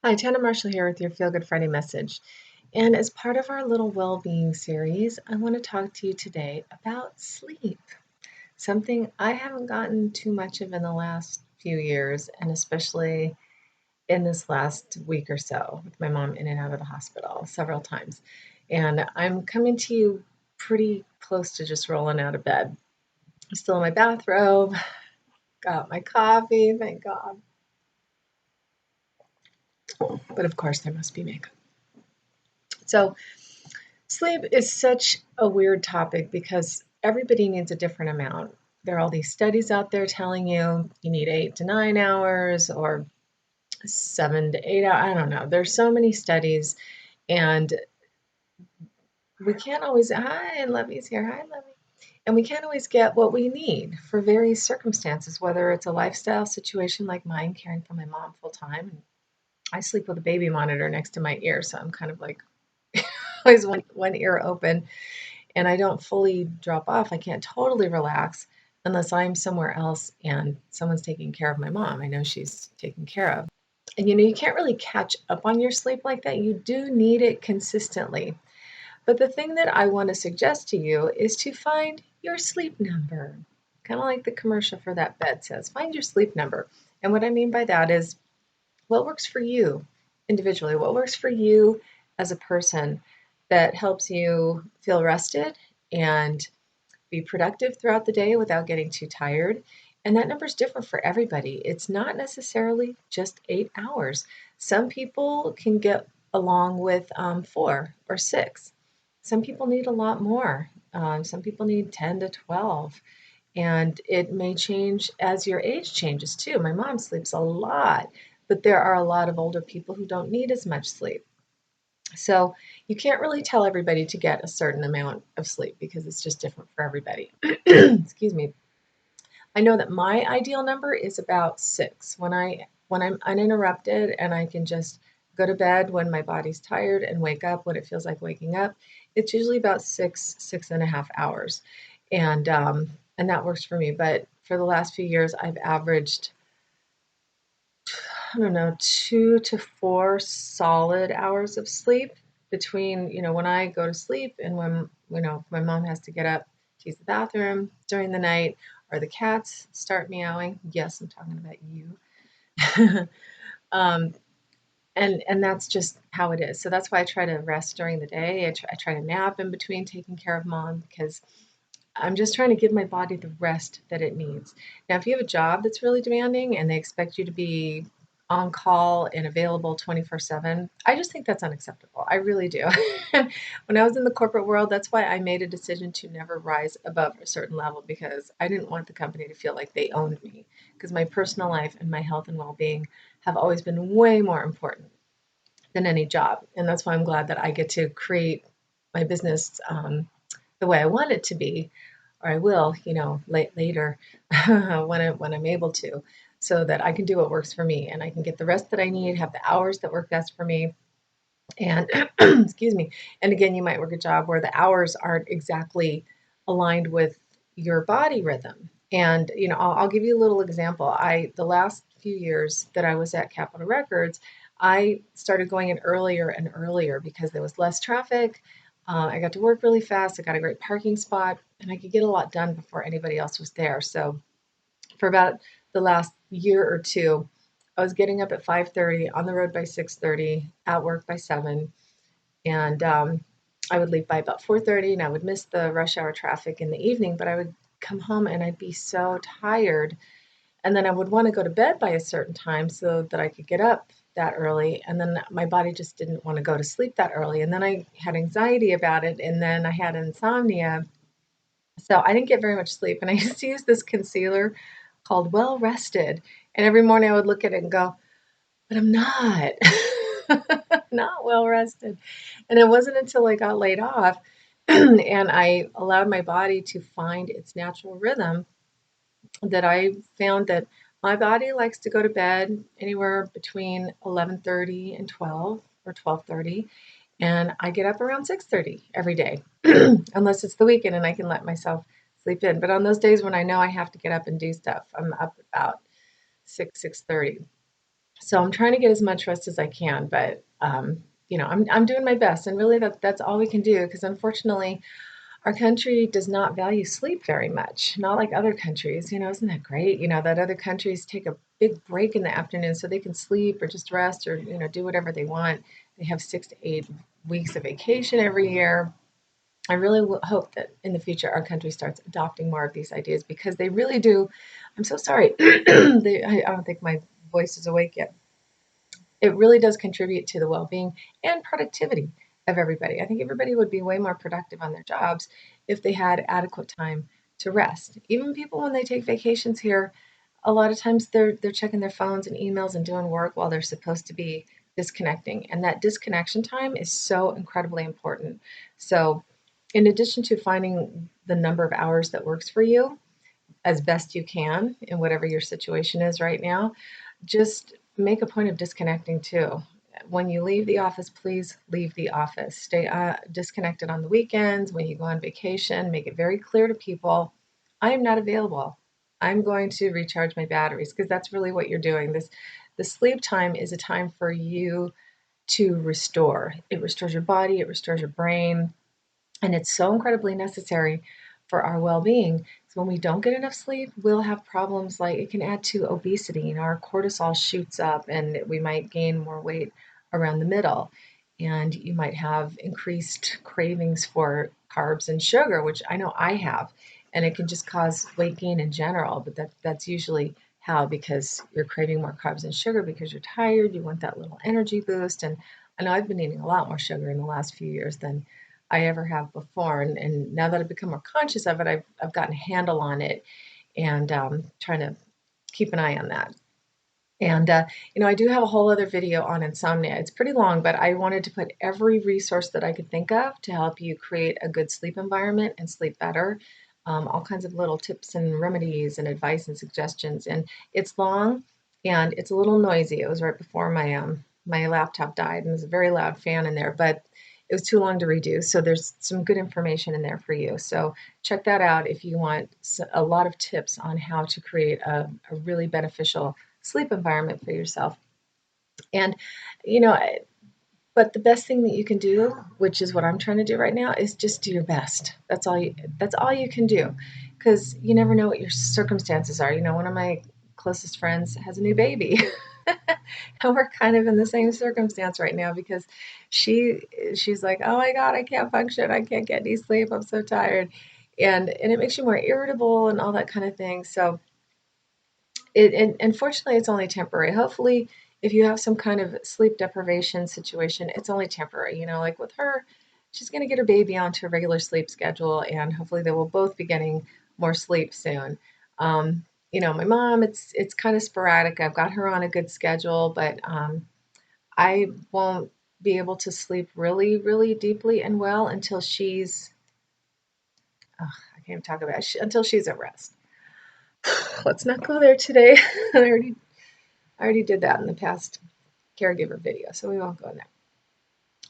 Hi, Tanna Marshall here with your Feel Good Friday message. And as part of our little well-being series, I want to talk to you today about sleep. Something I haven't gotten too much of in the last few years, and especially in this last week or so, with my mom in and out of the hospital several times. And I'm coming to you pretty close to just rolling out of bed. I'm still in my bathrobe, got my coffee, thank God. But of course, there must be makeup. So, sleep is such a weird topic because everybody needs a different amount. There are all these studies out there telling you need 8 to 9 hours or 7 to 8 hours. I don't know. There's so many studies, and we can't always. Hi, Lovey's here. Hi, Lovey. And we can't always get what we need for various circumstances, whether it's a lifestyle situation like mine, caring for my mom full time. And I sleep with a baby monitor next to my ear, so I'm kind of like always one ear open and I don't fully drop off. I can't totally relax unless I'm somewhere else and someone's taking care of my mom. I know she's taken care of. And you can't really catch up on your sleep like that. You do need it consistently. But the thing that I want to suggest to you is to find your sleep number. Kind of like the commercial for that bed says, find your sleep number. And what I mean by that is what works for you individually, what works for you as a person that helps you feel rested and be productive throughout the day without getting too tired. And that number is different for everybody. It's not necessarily just 8 hours. Some people can get along with 4 or 6. Some people need a lot more. Some people need 10 to 12. And it may change as your age changes too. My mom sleeps a lot, but there are a lot of older people who don't need as much sleep. So you can't really tell everybody to get a certain amount of sleep because it's just different for everybody. Excuse me. I know that my ideal number is about 6. When I'm uninterrupted and I can just go to bed when my body's tired and wake up when it feels like waking up, it's usually about 6.5 hours, and that works for me. But for the last few years, I've averaged, I don't know, 2 to 4 solid hours of sleep between, when I go to sleep and when, my mom has to get up to use the bathroom during the night or the cats start meowing. Yes, I'm talking about you. um, and that's just how it is. So that's why I try to rest during the day. I try to nap in between taking care of mom because I'm just trying to give my body the rest that it needs. Now, if you have a job that's really demanding and they expect you to be on call and available 24/7, I just think that's unacceptable. I really do. When I was in the corporate world, that's why I made a decision to never rise above a certain level because I didn't want the company to feel like they owned me because my personal life and my health and well-being have always been way more important than any job. And that's why I'm glad that I get to create my business the way I want it to be, or I will, later when I'm able to, so that I can do what works for me and I can get the rest that I need, have the hours that work best for me. And excuse me. And again, you might work a job where the hours aren't exactly aligned with your body rhythm. And I'll give you a little example. The last few years that I was at Capitol Records, I started going in earlier and earlier because there was less traffic. I got to work really fast. I got a great parking spot, and I could get a lot done before anybody else was there. So for about the last year or two, I was getting up at 5:30, on the road by 6:30, at work by 7, and I would leave by about 4:30, and I would miss the rush hour traffic in the evening, but I would come home and I'd be so tired, and then I would want to go to bed by a certain time so that I could get up that early, and then my body just didn't want to go to sleep that early, and then I had anxiety about it, and then I had insomnia, so I didn't get very much sleep, and I used to use this concealer called Well Rested, and every morning I would look at it and go, but I'm not. Not well rested. And it wasn't until I got laid off and I allowed my body to find its natural rhythm that I found that my body likes to go to bed anywhere between 11:30 and 12 or 12:30, and I get up around 6:30 every day, unless it's the weekend and I can let myself sleep in. But on those days when I know I have to get up and do stuff, I'm up about 6:30. So I'm trying to get as much rest as I can, but I'm doing my best, and really that's all we can do because unfortunately our country does not value sleep very much, not like other countries. Isn't that great? That other countries take a big break in the afternoon so they can sleep or just rest or, do whatever they want. They have 6 to 8 weeks of vacation every year. I really hope that in the future our country starts adopting more of these ideas because they really do. I'm so sorry. I don't think my voice is awake yet. It really does contribute to the well-being and productivity of everybody. I think everybody would be way more productive on their jobs if they had adequate time to rest. Even people when they take vacations here, a lot of times they're checking their phones and emails and doing work while they're supposed to be disconnecting. And that disconnection time is so incredibly important. So, in addition to finding the number of hours that works for you as best you can in whatever your situation is right now, just make a point of disconnecting too. When you leave the office, please leave the office. Stay disconnected on the weekends. When you go on vacation, make it very clear to people I am not available. I'm going to recharge my batteries because that's really what you're doing. The sleep time is a time for you to restore. It restores your body, it restores your brain, and it's so incredibly necessary for our well being. So, when we don't get enough sleep, we'll have problems like it can add to obesity. Our cortisol shoots up and we might gain more weight around the middle. And you might have increased cravings for carbs and sugar, which I know I have. And it can just cause weight gain in general. But that's usually how, because you're craving more carbs and sugar because you're tired, you want that little energy boost. And I know I've been eating a lot more sugar in the last few years than I ever have before. And now that I've become more conscious of it, I've gotten a handle on it and trying to keep an eye on that. And, I do have a whole other video on insomnia. It's pretty long, but I wanted to put every resource that I could think of to help you create a good sleep environment and sleep better. All kinds of little tips and remedies and advice and suggestions. And it's long and it's a little noisy. It was right before my laptop died, and there's a very loud fan in there, but it was too long to redo. So there's some good information in there for you. So check that out if you want a lot of tips on how to create a really beneficial sleep environment for yourself. And, you know, but the best thing that you can do, which is what I'm trying to do right now, is just do your best. That's all you can do, because you never know what your circumstances are. One of my closest friends has a new baby. And we're kind of in the same circumstance right now because she's like, "Oh my God, I can't function. I can't get any sleep. I'm so tired." And it makes you more irritable and all that kind of thing. So and unfortunately, it's only temporary. Hopefully, if you have some kind of sleep deprivation situation, it's only temporary. Like with her, she's going to get her baby onto a regular sleep schedule, and hopefully, they will both be getting more sleep soon. My mom, it's kind of sporadic. I've got her on a good schedule, but I won't be able to sleep really, really deeply and well until she's. Oh, I can't even talk about it, until she's at rest. Let's not go there today. I already did that in the past caregiver video, so we won't go there.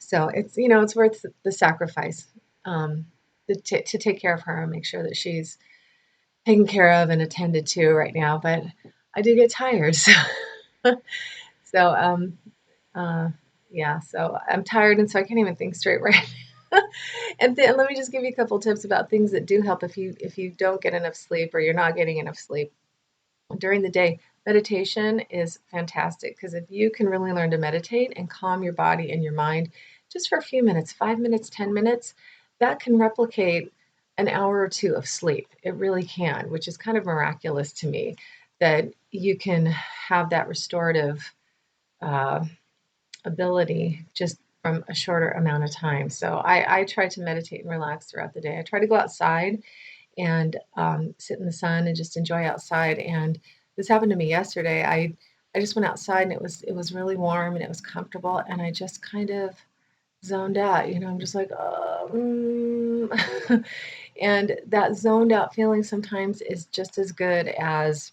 So it's worth the sacrifice to take care of her and make sure that she's taken care of and attended to right now. But I do get tired, so so uh, yeah. So I'm tired, and so I can't even think straight right now. And then let me just give you a couple tips about things that do help if you don't get enough sleep or you're not getting enough sleep during the day. Meditation is fantastic because if you can really learn to meditate and calm your body and your mind just for a few minutes, 5 minutes, 10 minutes, that can replicate an hour or two of sleep. It really can, which is kind of miraculous to me that you can have that restorative uh, ability just from a shorter amount of time. So I try to meditate and relax throughout the day. I try to go outside and sit in the sun and just enjoy outside. And this happened to me yesterday. I just went outside and it was really warm and it was comfortable, and I just kind of zoned out. I'm just like, oh, and that zoned out feeling sometimes is just as good as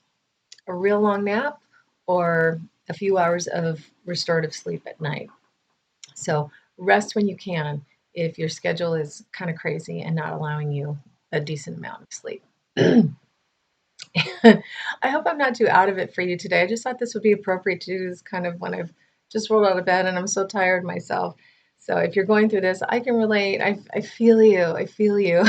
a real long nap or a few hours of restorative sleep at night. So rest when you can if your schedule is kind of crazy and not allowing you a decent amount of sleep. I hope I'm not too out of it for you today. I just thought this would be appropriate to do this kind of when I've just rolled out of bed and I'm so tired myself. So if you're going through this, I can relate. I feel you. I feel you.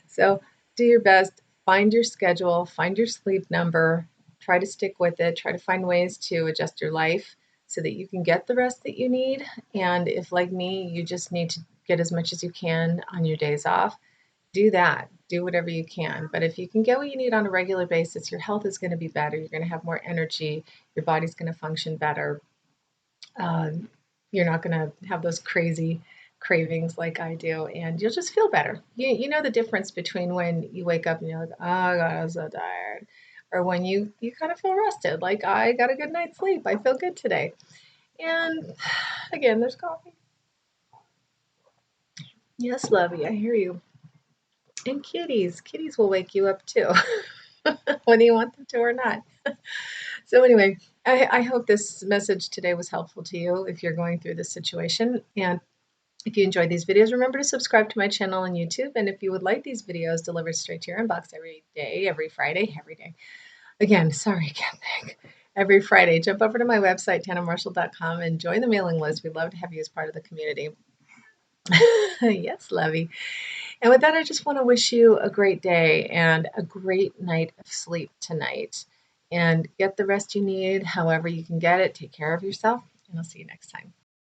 So do your best, find your schedule, find your sleep number, try to stick with it, try to find ways to adjust your life so that you can get the rest that you need. And if, like me, you just need to get as much as you can on your days off, do that. Do whatever you can. But if you can get what you need on a regular basis, your health is going to be better. You're going to have more energy. Your body's going to function better. Um, you're not going to have those crazy cravings like I do, and you'll just feel better. You know the difference between when you wake up and you're like, oh God, I'm so tired, or when you kind of feel rested, like I got a good night's sleep. I feel good today. And again, there's coffee. Yes, lovey, I hear you. And kitties will wake you up too, whether you want them to or not. So anyway, I hope this message today was helpful to you if you're going through this situation. And if you enjoyed these videos, remember to subscribe to my channel on YouTube. And if you would like these videos delivered straight to your inbox every day, every Friday, every day. Again, sorry, I can't think. Every Friday, jump over to my website, tannamarshall.com, and join the mailing list. We'd love to have you as part of the community. Yes, Lovey. And with that, I just want to wish you a great day and a great night of sleep tonight. And get the rest you need, however you can get it. Take care of yourself, and I'll see you next time.